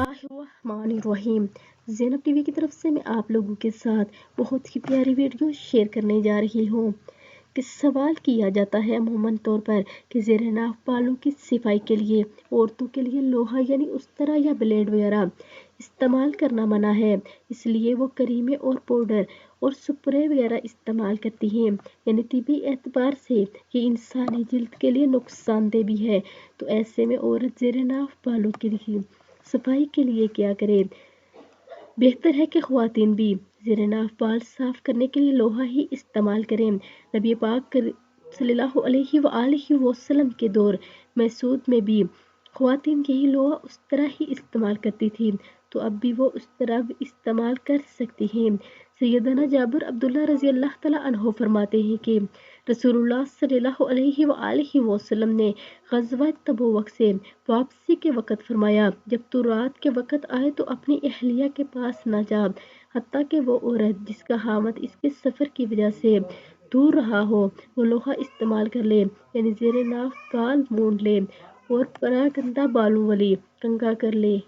बिस्मिल्लाहिर्रहमानिर्रहीम। ज़ैनब टीवी की तरफ से मैं आप लोगों के साथ बहुत ही प्यारी वीडियो शेयर करने जा रही हूँ कि सवाल किया जाता है अमूमन तौर पर कि ज़ेरे नाफ बालों की सफाई के लिए औरतों के लिए लोहा यानी उस्तरा या ब्लेड वगैरह इस्तेमाल करना मना है, इसलिए वो करीमें और पाउडर और स्प्रे वगैरह इस्तेमाल करती हैं। यानी तिबी एतबार से ये इंसानी जिल्द के लिए नुकसानदेह भी है। तो ऐसे में औरत ज़ेरे नाफ बालों के लिए सफाई के लिए क्या करे? बेहतर है कि ख्वातीन भी ज़ेरे नाफ बाल साफ करने के लिए लोहा ही इस्तेमाल करें। नबी पाक सल्लल्लाहु अलैहि वसल्लम के दौर मसूद में भी ख्वातीन यही लोहा उस तरह ही इस्तेमाल करती थी, तो अब भी वो उस तरह इस्तेमाल कर सकती हैं। सैयदना जाबिर अब्दुल्लाह रज़ी अल्लाह तआला अन्हु फरमाते हैं कि रसूलुल्लाह सल्लल्लाहु अलैहि वसल्लम ने ग़ज़वा तबूक से वापसी के वक़्त फरमाया, जब तू रात के वक़्त आए तो अपनी अहलिया के पास न जा, हत्ता कि वो औरत जिसका हामद इसके सफ़र की वजह से दूर रहा हो वो लोहा इस्तेमाल कर ले, यानी ज़ेरे नाफ बाल मूंद ले और परागंदा बालों वाली कंघा कर ले।